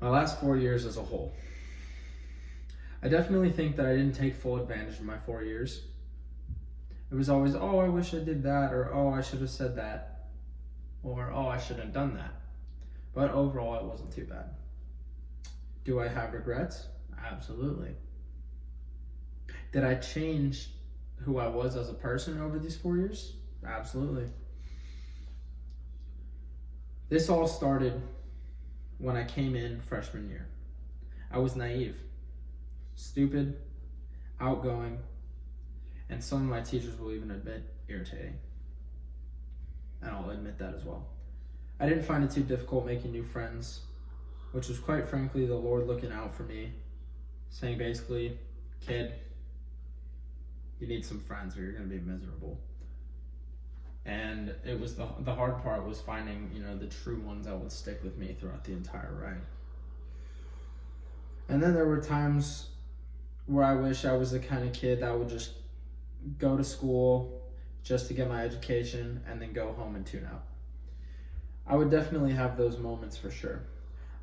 My last 4 years as a whole. I definitely think that I didn't take full advantage of my 4 years. It was always, oh, I wish I did that, or oh, I should have said that, or oh, I shouldn't have done that. But overall, it wasn't too bad. Do I have regrets? Absolutely. Did I change who I was as a person over these 4 years? Absolutely. This all started when I came in freshman year. I was naive, stupid, outgoing, and some of my teachers will even admit irritating. And I'll admit that as well. I didn't find it too difficult making new friends, which was quite frankly the Lord looking out for me, saying basically, kid, you need some friends or you're going to be miserable. And it was the hard part was finding, the true ones that would stick with me throughout the entire ride. And then there were times where I wish I was the kind of kid that would just go to school just to get my education and then go home and tune out. I would definitely have those moments for sure.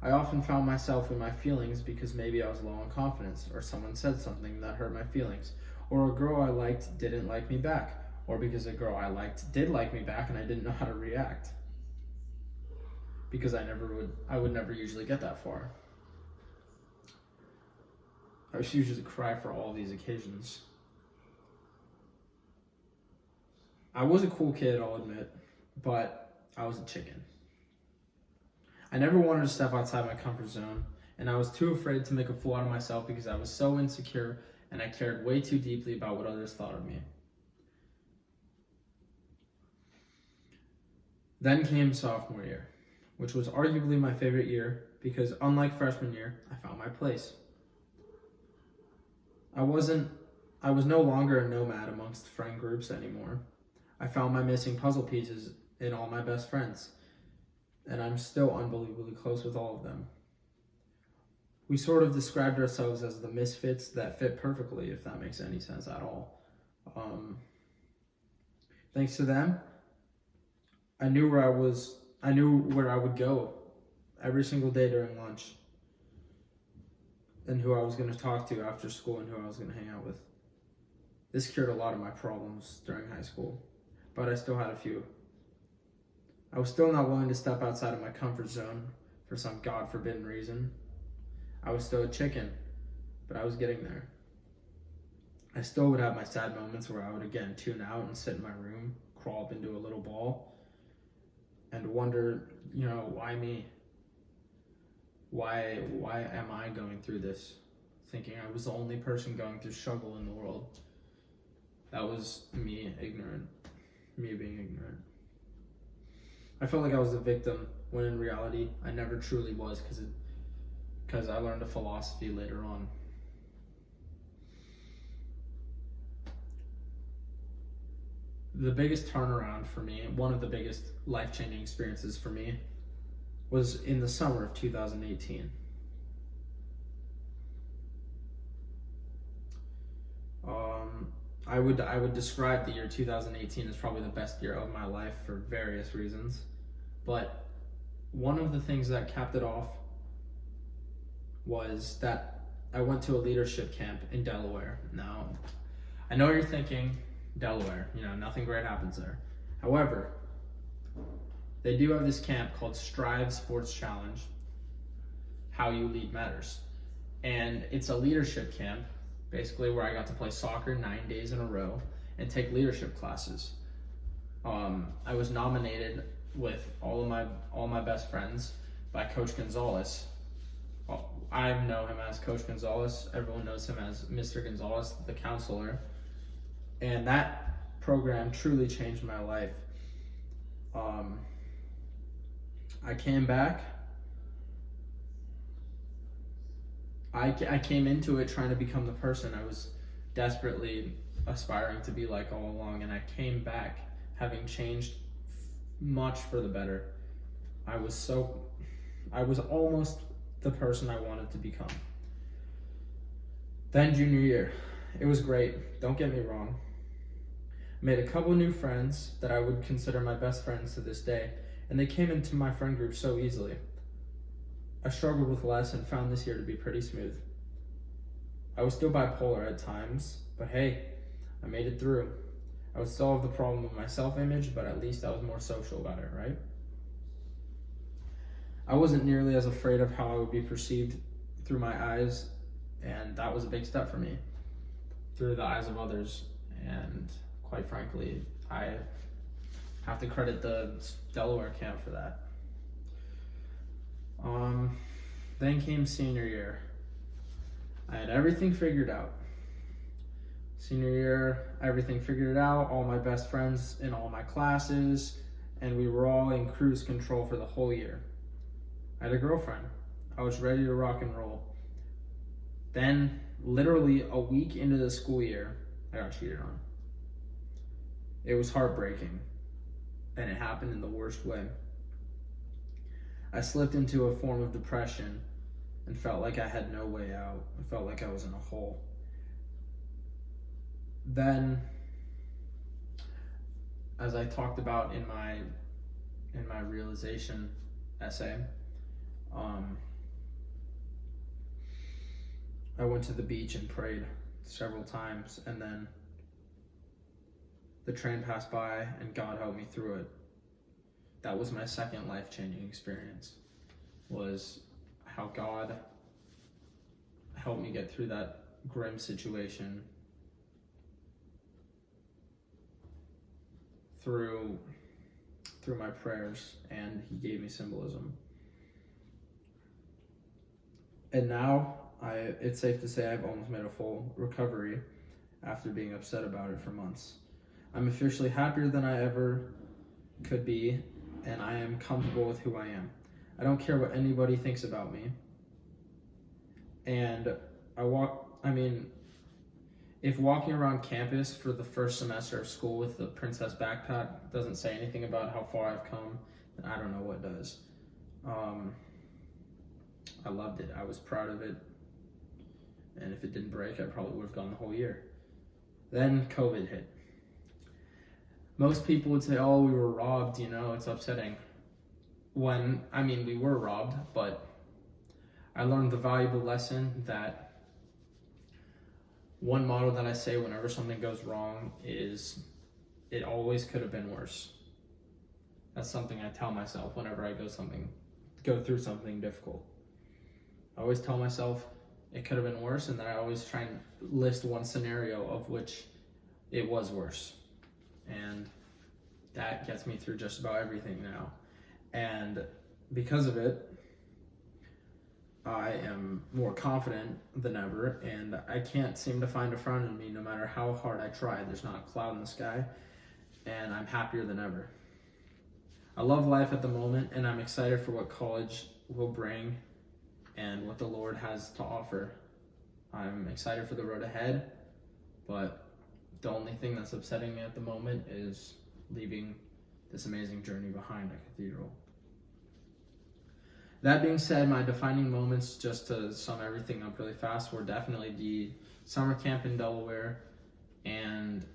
I often found myself in my feelings because maybe I was low on confidence, or someone said something that hurt my feelings, or a girl I liked didn't like me back, or because a girl I liked did like me back and I didn't know how to react. Because I would never usually get that far. I would usually cry for all these occasions. I was a cool kid, I'll admit, but I was a chicken. I never wanted to step outside my comfort zone, and I was too afraid to make a fool out of myself because I was so insecure and I cared way too deeply about what others thought of me. Then came sophomore year, which was arguably my favorite year because unlike freshman year, I found my place. I was no longer a nomad amongst friend groups anymore. I found my missing puzzle pieces in all my best friends, and I'm still unbelievably close with all of them. We sort of described ourselves as the misfits that fit perfectly, if that makes any sense at all. Thanks to them, I knew where I would go every single day during lunch, and who I was going to talk to after school and who I was going to hang out with. This cured a lot of my problems during high school, but I still had a few. I was still not willing to step outside of my comfort zone for some God-forbidden reason. I was still a chicken, but I was getting there. I still would have my sad moments where I would again tune out and sit in my room, crawl up into a little ball, and wonder, why me? Why am I going through this? Thinking I was the only person going through struggle in the world. That was me being ignorant. I felt like I was a victim, when in reality, I never truly was, because I learned a philosophy later on. The biggest turnaround for me, one of the biggest life-changing experiences for me, was in the summer of 2018. I would describe the year 2018 as probably the best year of my life for various reasons. But one of the things that capped it off was that I went to a leadership camp in Delaware. Now, I know you're thinking, Delaware, nothing great happens there. However, they do have this camp called Strive Sports Challenge, How You Lead Matters. And it's a leadership camp, basically where I got to play soccer 9 days in a row and take leadership classes. I was nominated with all my best friends by Coach Gonzalez. I know him as Coach Gonzalez. Everyone knows him as Mr. Gonzalez, the counselor. And that program truly changed my life. I came back. I came into it trying to become the person I was desperately aspiring to be like all along, and I came back having changed much for the better. I was almost the person I wanted to become. Then junior year, it was great, don't get me wrong. Made a couple new friends that I would consider my best friends to this day, and they came into my friend group so easily. I struggled with less and found this year to be pretty smooth. I was still bipolar at times, but hey, I made it through. I would still have the problem with my self-image, but at least I was more social about it, right? I wasn't nearly as afraid of how I would be perceived through my eyes, and that was a big step for me, through the eyes of others. And quite frankly, I have to credit the Delaware camp for that. Then came senior year. I had everything figured out. Senior year, everything figured out, all my best friends in all my classes, and we were all in cruise control for the whole year. I had a girlfriend. I was ready to rock and roll. Then, literally a week into the school year, I got cheated on. It was heartbreaking, and it happened in the worst way. I slipped into a form of depression and felt like I had no way out. I felt like I was in a hole. Then, as I talked about in my realization essay, I went to the beach and prayed several times, and then the train passed by and God helped me through it. That was my second life-changing experience, was how God helped me get through that grim situation through my prayers, and he gave me symbolism. And now it's safe to say I've almost made a full recovery after being upset about it for months. I'm officially happier than I ever could be, and I am comfortable with who I am. I don't care what anybody thinks about me. And if walking around campus for the first semester of school with the princess backpack doesn't say anything about how far I've come, then I don't know what does. I loved it. I was proud of it. And if it didn't break, I probably would have gone the whole year. Then COVID hit. Most people would say, oh, we were robbed, it's upsetting. We were robbed, but I learned the valuable lesson that one motto that I say whenever something goes wrong is, it always could have been worse. That's something I tell myself whenever I go through something difficult. I always tell myself it could have been worse, and then I always try and list one scenario of which it was worse. And that gets me through just about everything now. And because of it, I am more confident than ever, and I can't seem to find a frown in me no matter how hard I try. There's not a cloud in the sky, and I'm happier than ever. I love life at the moment, and I'm excited for what college will bring and what the Lord has to offer. I'm excited for the road ahead, but the only thing that's upsetting me at the moment is leaving this amazing journey behind at Cathedral. That being said, my defining moments, just to sum everything up really fast, were definitely the summer camp in Delaware and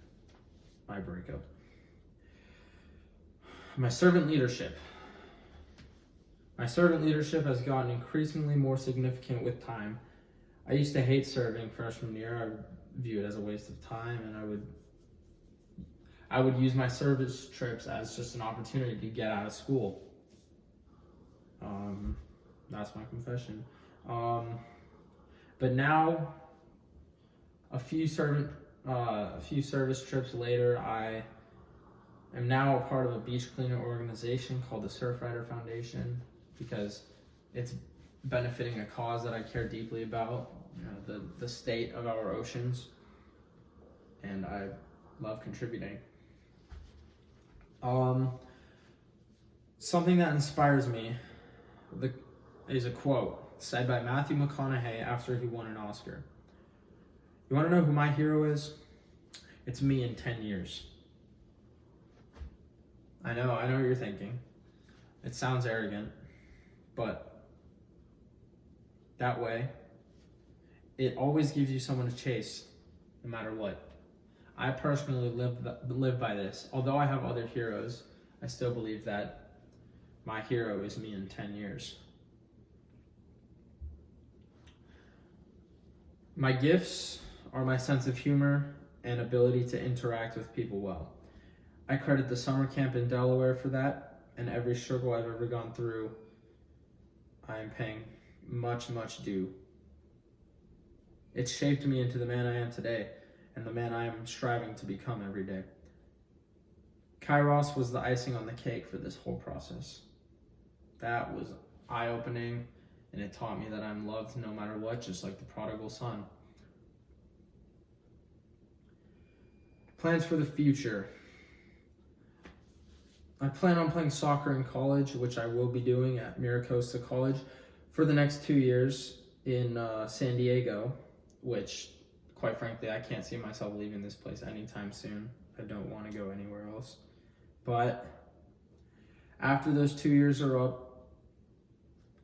my breakup. My servant leadership. My servant leadership has gotten increasingly more significant with time. I used to hate serving freshman year. I would view it as a waste of time, and I would use my service trips as just an opportunity to get out of school. That's my confession. But now, a few service trips later, I am now a part of a beach cleaner organization called the Surfrider Foundation, because it's benefiting a cause that I care deeply about, the state of our oceans, and I love contributing. Something that inspires me is a quote said by Matthew McConaughey after he won an Oscar. You want to know who my hero is? It's me in 10 years. I know what you're thinking. It sounds arrogant, but that way, it always gives you someone to chase, no matter what. I personally live by this. Although I have other heroes, I still believe that my hero is me in 10 years. My gifts are my sense of humor and ability to interact with people well. I credit the summer camp in Delaware for that, and every struggle I've ever gone through, I am paying much, much due. It shaped me into the man I am today, and the man I am striving to become every day. Kairos was the icing on the cake for this whole process. That was eye-opening, and it taught me that I'm loved no matter what, just like the prodigal son. Plans for the future. I plan on playing soccer in college, which I will be doing at Miracosta College for the next 2 years in San Diego, which, quite frankly, I can't see myself leaving this place anytime soon. I don't want to go anywhere else. But after those 2 years are up,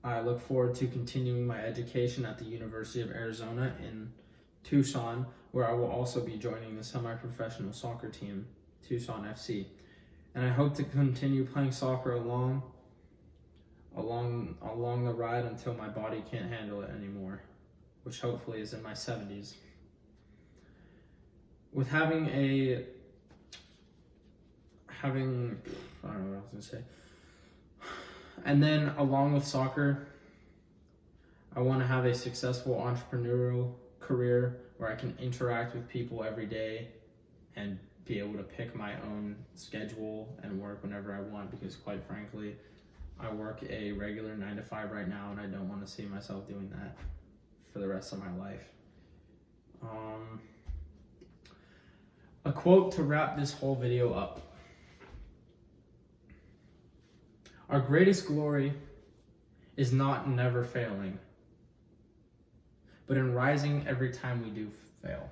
I look forward to continuing my education at the University of Arizona in Tucson, where I will also be joining the semi-professional soccer team, Tucson FC. And I hope to continue playing soccer along the ride until my body can't handle it anymore, which hopefully is in my 70s. With I don't know what I was gonna say. And then along with soccer, I want to have a successful entrepreneurial career where I can interact with people every day and be able to pick my own schedule and work whenever I want, because quite frankly, I work a regular 9 to 5 right now, and I don't want to see myself doing that for the rest of my life. A quote to wrap this whole video up. Our greatest glory is not never failing, but in rising every time we do fail.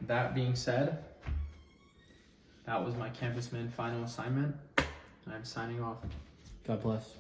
That being said, that was my Campus Men final assignment. I'm signing off. God bless.